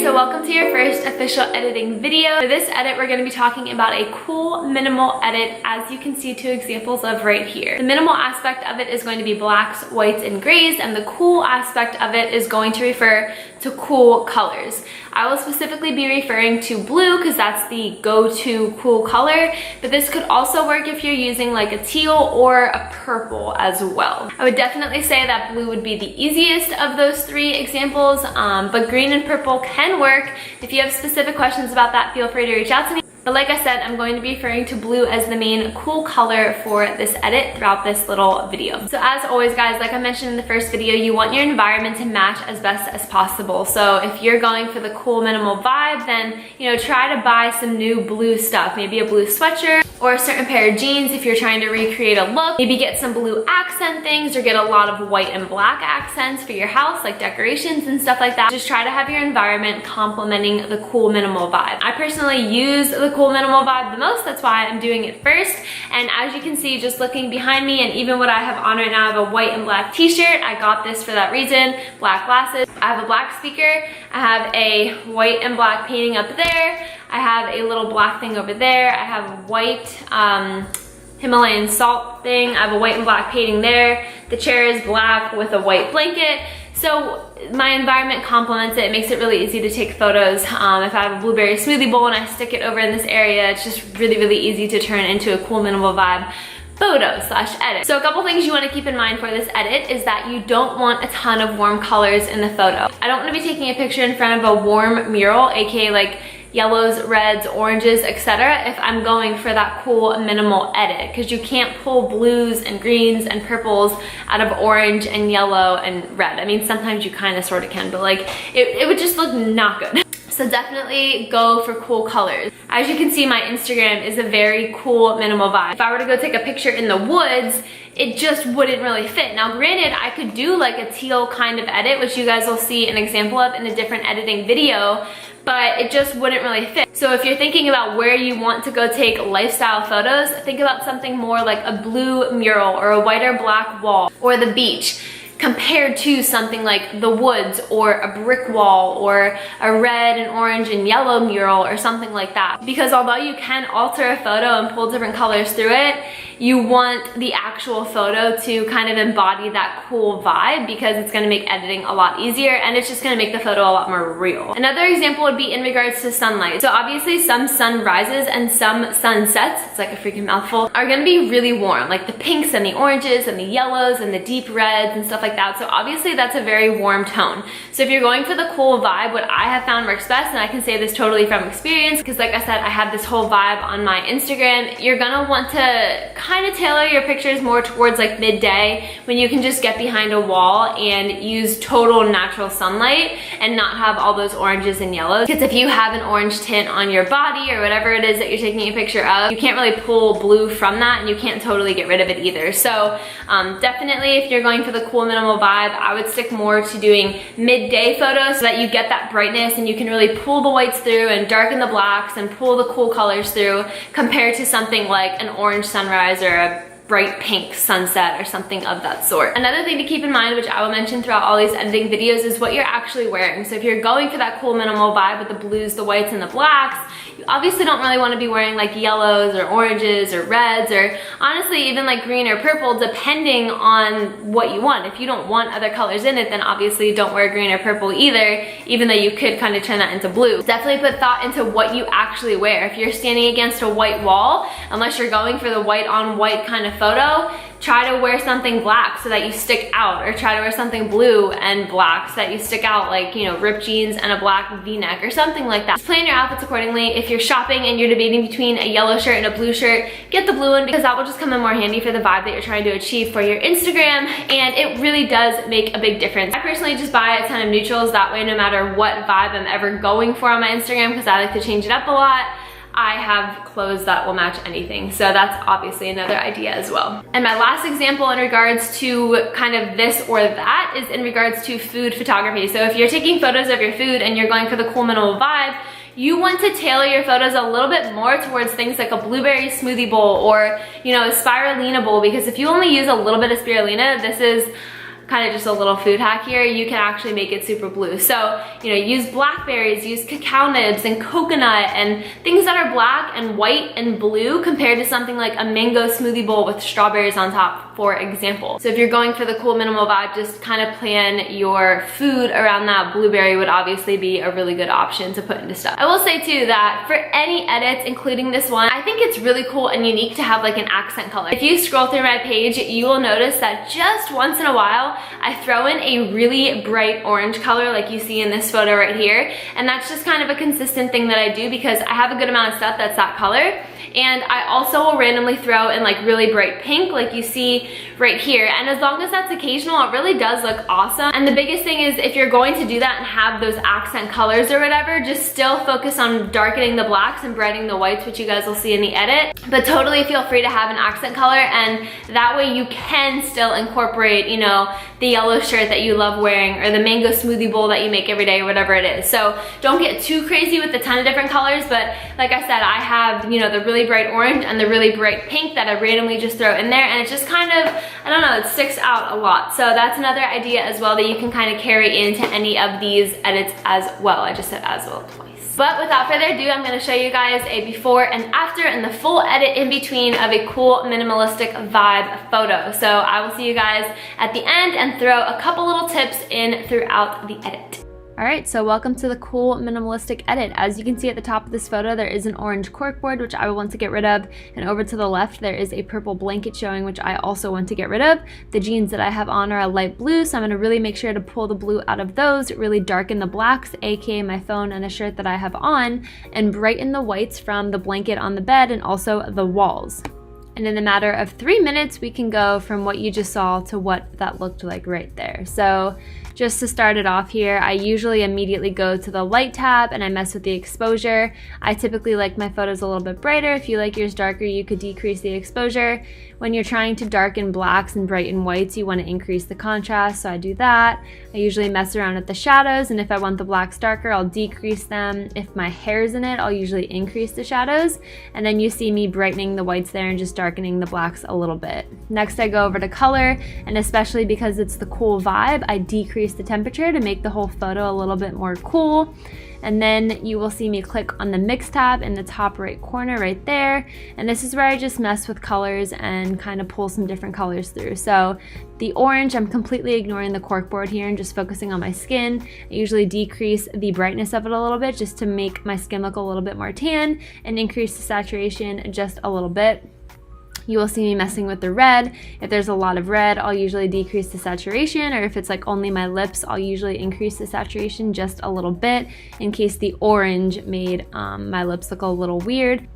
so welcome to your first official editing video. For this edit, we're going to be talking about a cool minimal edit, as you can see two examples of right here. The minimal aspect of it is going to be blacks, whites, and grays, and the cool aspect of it is going to refer to cool colors. I will specifically be referring to blue because that's the go-to cool color, but this could also work if you're using like a teal or a purple as well. I would definitely say that blue would be the easiest of those three examples, but green and purple can work. If you have specific questions about that, feel free to reach out to me. But like I said, I'm going to be referring to blue as the main cool color for this edit throughout this little video. So as always guys, like I mentioned in the first video, you want your environment to match as best as possible. So if you're going for the cool minimal vibe, then try to buy some new blue stuff. Maybe a blue sweatshirt or a certain pair of jeans if you're trying to recreate a look. Maybe get some blue accent things or get a lot of white and black accents for your house, like decorations and stuff like that. Just try to have your environment complementing the cool minimal vibe. I personally use the cool minimal vibe the most, that's why I'm doing it first. And as you can see, just looking behind me and even what I have on right now, I have a white and black t-shirt. I got this for that reason. Black glasses. I have a black speaker. I have a white and black painting up there. I have a little black thing over there. I have a white Himalayan salt thing. I have a white and black painting there. The chair is black with a white blanket. So my environment complements it. It makes it really easy to take photos. If I have a blueberry smoothie bowl and I stick it over in this area, it's just really, really easy to turn into a cool minimal vibe photo / edit. So a couple things you want to keep in mind for this edit is that you don't want a ton of warm colors in the photo. I don't want to be taking a picture in front of a warm mural, aka like yellows, reds, oranges, etc. if I'm going for that cool minimal edit, because you can't pull blues and greens and purples out of orange and yellow and red. I mean, sometimes you kind of sort of can, but like it would just look not good. So definitely go for cool colors. As you can see, my Instagram is a very cool minimal vibe. If I were to go take a picture in the woods, it just wouldn't really fit. Now granted, I could do like a teal kind of edit, which you guys will see an example of in a different editing video, but it just wouldn't really fit. So if you're thinking about where you want to go take lifestyle photos, think about something more like a blue mural or a white or black wall or the beach, compared to something like the woods or a brick wall or a red and orange and yellow mural or something like that. Because although you can alter a photo and pull different colors through it, you want the actual photo to kind of embody that cool vibe, because it's going to make editing a lot easier and it's just going to make the photo a lot more real. Another example would be in regards to sunlight. So obviously some sunrises and some sunsets, it's like a freaking mouthful, are going to be really warm, like the pinks and the oranges and the yellows and the deep reds and stuff like that. So obviously that's a very warm tone. So if you're going for the cool vibe, what I have found works best, and I can say this totally from experience because like I said, I have this whole vibe on my Instagram, you're gonna want to kind of tailor your pictures more towards like midday, when you can just get behind a wall and use total natural sunlight and not have all those oranges and yellows. Because if you have an orange tint on your body or whatever it is that you're taking a picture of, you can't really pull blue from that and you can't totally get rid of it either. So definitely if you're going for the cool minimal vibe, I would stick more to doing midday photos so that you get that brightness and you can really pull the whites through and darken the blacks and pull the cool colors through, compared to something like an orange sunrise or a bright pink sunset or something of that sort. Another thing to keep in mind, which I will mention throughout all these editing videos, is what you're actually wearing. So if you're going for that cool minimal vibe with the blues, the whites, and the blacks, you obviously don't really want to be wearing like yellows or oranges or reds, or honestly even like green or purple, depending on what you want. If you don't want other colors in it, then obviously don't wear green or purple either, even though you could kind of turn that into blue. Definitely put thought into what you actually wear. If you're standing against a white wall, unless you're going for the white on white kind of photo, try to wear something black so that you stick out, or try to wear something blue and black so that you stick out, like, ripped jeans and a black v-neck or something like that. Just plan your outfits accordingly. If you're shopping and you're debating between a yellow shirt and a blue shirt, get the blue one, because that will just come in more handy for the vibe that you're trying to achieve for your Instagram, and it really does make a big difference. I personally just buy a ton of neutrals, that way no matter what vibe I'm ever going for on my Instagram, because I like to change it up a lot, I have clothes that will match anything. So that's obviously another idea as well. And my last example in regards to kind of this or that is in regards to food photography. So if you're taking photos of your food and you're going for the cool minimal vibe, you want to tailor your photos a little bit more towards things like a blueberry smoothie bowl or, a spirulina bowl, because if you only use a little bit of spirulina, this is kind of just a little food hack here, you can actually make it super blue. So, you know, use blackberries, use cacao nibs and coconut and things that are black and white and blue compared to something like a mango smoothie bowl with strawberries on top, for example. So if you're going for the cool minimal vibe, just kind of plan your food around that. Blueberry would obviously be a really good option to put into stuff. I will say too that for any edits, including this one, I think it's really cool and unique to have like an accent color. If you scroll through my page, you will notice that just once in a while, I throw in a really bright orange color like you see in this photo right here. And that's just kind of a consistent thing that I do because I have a good amount of stuff that's that color. And I also will randomly throw in like really bright pink like you see right here. And as long as that's occasional, it really does look awesome. And the biggest thing is if you're going to do that and have those accent colors or whatever, just still focus on darkening the blacks and brightening the whites, which you guys will see in the edit. But totally feel free to have an accent color, and that way you can still incorporate, you know, the yellow shirt that you love wearing or the mango smoothie bowl that you make every day or whatever it is. So don't get too crazy with the ton of different colors, but like I said, I have, you know, the really bright orange and the really bright pink that I randomly just throw in there, and it just kind of, I don't know, it sticks out a lot. So that's another idea as well that you can kind of carry into any of these edits as well. I just said as well twice. But without further ado, I'm going to show you guys a before and after and the full edit in between of a cool minimalistic vibe photo. So I will see you guys at the end and throw a couple little tips in throughout the edit. Alright, so welcome to the cool minimalistic edit. As you can see at the top of this photo, there is an orange corkboard, which I will want to get rid of. And over to the left, there is a purple blanket showing, which I also want to get rid of. The jeans that I have on are a light blue, so I'm going to really make sure to pull the blue out of those, really darken the blacks, aka my phone and a shirt that I have on, and brighten the whites from the blanket on the bed and also the walls. And in a matter of 3 minutes, we can go from what you just saw to what that looked like right there. So just to start it off here, I usually immediately go to the light tab and I mess with the exposure. I typically like my photos a little bit brighter. If you like yours darker, you could decrease the exposure. When you're trying to darken blacks and brighten whites, you want to increase the contrast, so I do that. I usually mess around with the shadows, and if I want the blacks darker, I'll decrease them. If my hair's in it, I'll usually increase the shadows, and then you see me brightening the whites there and just darkening the blacks a little bit. Next, I go over to color, and especially because it's the cool vibe, I decrease the temperature to make the whole photo a little bit more cool. And then you will see me click on the mix tab in the top right corner right there. And this is where I just mess with colors and kind of pull some different colors through. So the orange, I'm completely ignoring the corkboard here and just focusing on my skin. I usually decrease the brightness of it a little bit just to make my skin look a little bit more tan and increase the saturation just a little bit. You will see me messing with the red. If there's a lot of red, I'll usually decrease the saturation, or if it's like only my lips, I'll usually increase the saturation just a little bit in case the orange made my lips look a little weird.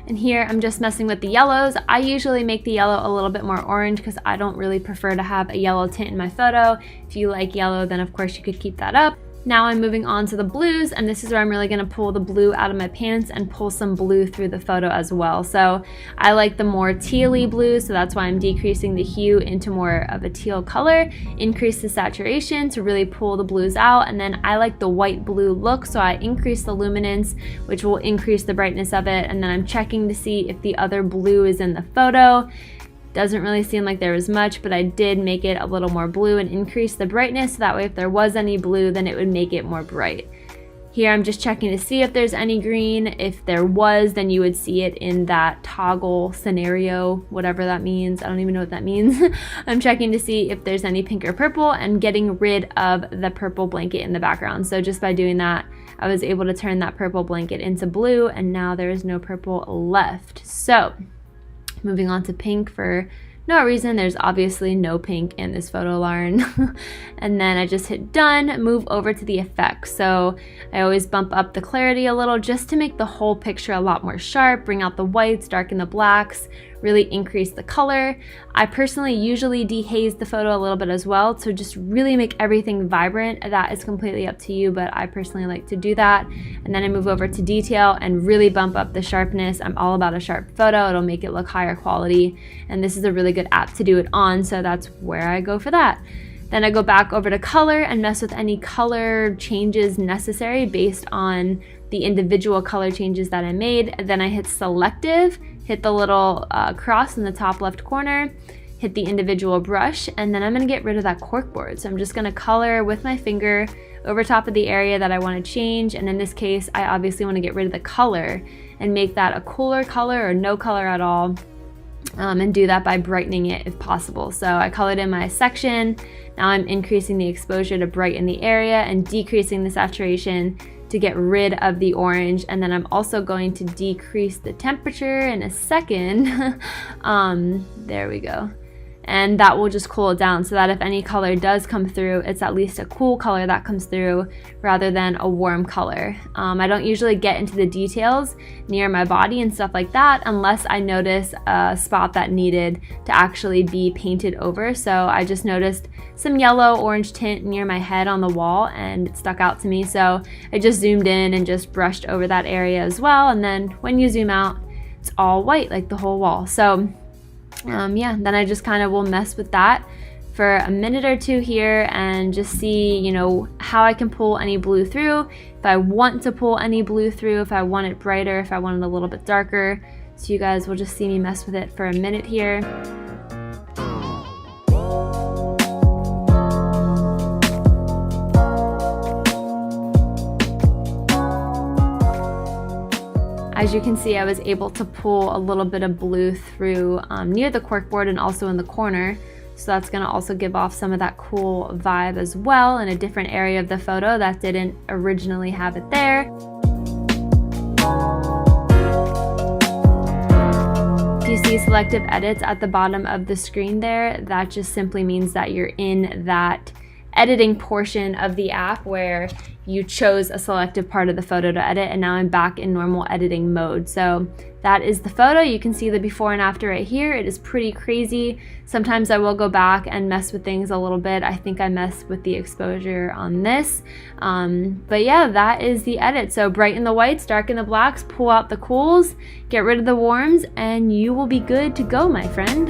And here I'm just messing with the yellows. I usually make the yellow a little bit more orange because I don't really prefer to have a yellow tint in my photo. If you like yellow, then of course you could keep that up. Now I'm moving on to the blues, and this is where I'm really gonna pull the blue out of my pants and pull some blue through the photo as well. So I like the more tealy blue, so that's why I'm decreasing the hue into more of a teal color, increase the saturation to really pull the blues out, and then I like the white blue look, so I increase the luminance, which will increase the brightness of it, and then I'm checking to see if the other blue is in the photo. Doesn't really seem like there was much, but I did make it a little more blue and increase the brightness, so that way if there was any blue, then it would make it more bright. Here I'm just checking to see if there's any green. If there was, then you would see it in that toggle scenario, whatever that means. I don't even know what that means. I'm checking to see if there's any pink or purple and getting rid of the purple blanket in the background. So just by doing that, I was able to turn that purple blanket into blue, and now there is no purple left. So moving on to pink for no reason. There's obviously no pink in this photo, Lauren. And then I just hit done, move over to the effects. So I always bump up the clarity a little just to make the whole picture a lot more sharp, bring out the whites, darken the blacks, really increase the color. I personally usually dehaze the photo a little bit as well, so just really make everything vibrant. That is completely up to you, but I personally like to do that. And then I move over to detail and really bump up the sharpness. I'm all about a sharp photo. It'll make it look higher quality, and this is a really good app to do it on, so that's where I go for that. Then I go back over to color and mess with any color changes necessary based on the individual color changes that I made. Then I hit selective, hit the little cross in the top left corner, hit the individual brush, and then I'm gonna get rid of that corkboard. So I'm just gonna color with my finger over top of the area that I wanna change, and in this case, I obviously wanna get rid of the color and make that a cooler color or no color at all, and do that by brightening it if possible. So I colored in my section. Now I'm increasing the exposure to brighten the area and decreasing the saturation to get rid of the orange, and then I'm also going to decrease the temperature in a second. There we go. And that will just cool it down so that if any color does come through, it's at least a cool color that comes through rather than a warm color. I don't usually get into the details near my body and stuff like that unless I notice a spot that needed to actually be painted over. So I just noticed some yellow orange tint near my head on the wall and it stuck out to me. So I just zoomed in and just brushed over that area as well. And then when you zoom out, it's all white, like the whole wall. So yeah, then I just kind of will mess with that for a minute or two here and just see, you know, how I can pull any blue through, if I want to pull any blue through, if I want it brighter, if I want it a little bit darker. So you guys will just see me mess with it for a minute here. As you can see, I was able to pull a little bit of blue through near the corkboard and also in the corner. So that's gonna also give off some of that cool vibe as well in a different area of the photo that didn't originally have it there. If you see selective edits at the bottom of the screen there, that just simply means that you're in that editing portion of the app where you chose a selected part of the photo to edit, and now I'm back in normal editing mode. So that is the photo. You can see the before and after right here. It is pretty crazy. Sometimes I will go back and mess with things a little bit. I think I messed with the exposure on this. But yeah, that is the edit. So brighten the whites, darken the blacks, pull out the cools, get rid of the warms, and you will be good to go, my friend.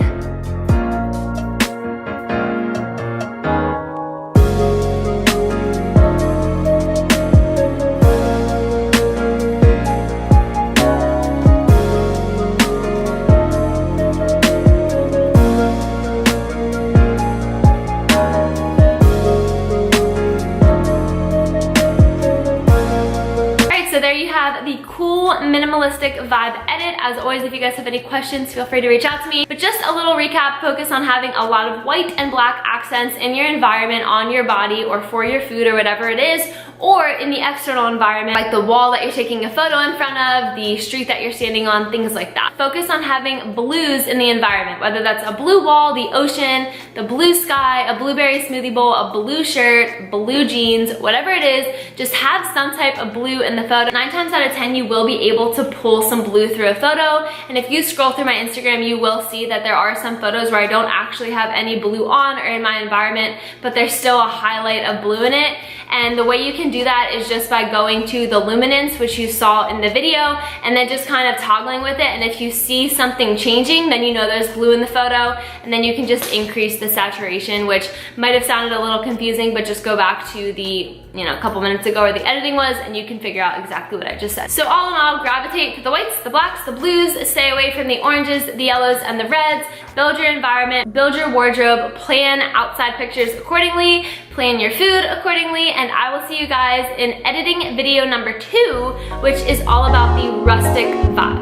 The cool minimalistic vibe edit. As always, if you guys have any questions, feel free to reach out to me. But just a little recap, focus on having a lot of white and black accents in your environment, on your body, or for your food, or whatever it is, or in the external environment, like the wall that you're taking a photo in front of, the street that you're standing on, things like that. Focus on having blues in the environment, whether that's a blue wall, the ocean, the blue sky, a blueberry smoothie bowl, a blue shirt, blue jeans, whatever it is, just have some type of blue in the photo. 9 times out of 10, you will be able to pull some blue through a photo. And if you scroll through my Instagram, you will see that there are some photos where I don't actually have any blue on or in my environment, but there's still a highlight of blue in it. And the way you can do that is just by going to the luminance, which you saw in the video, and then just kind of toggling with it. And if you see something changing, then you know there's blue in the photo, and then you can just increase the saturation, which might have sounded a little confusing, but just go back to the, a couple minutes ago where the editing was, and you can figure out exactly what I just said. So all in all, gravitate to the whites, the blacks, the blues, stay away from the oranges, the yellows, and the reds. Build your environment, build your wardrobe, plan outside pictures accordingly, plan your food accordingly, and I will see you guys in editing video number 2, which is all about the rustic vibe.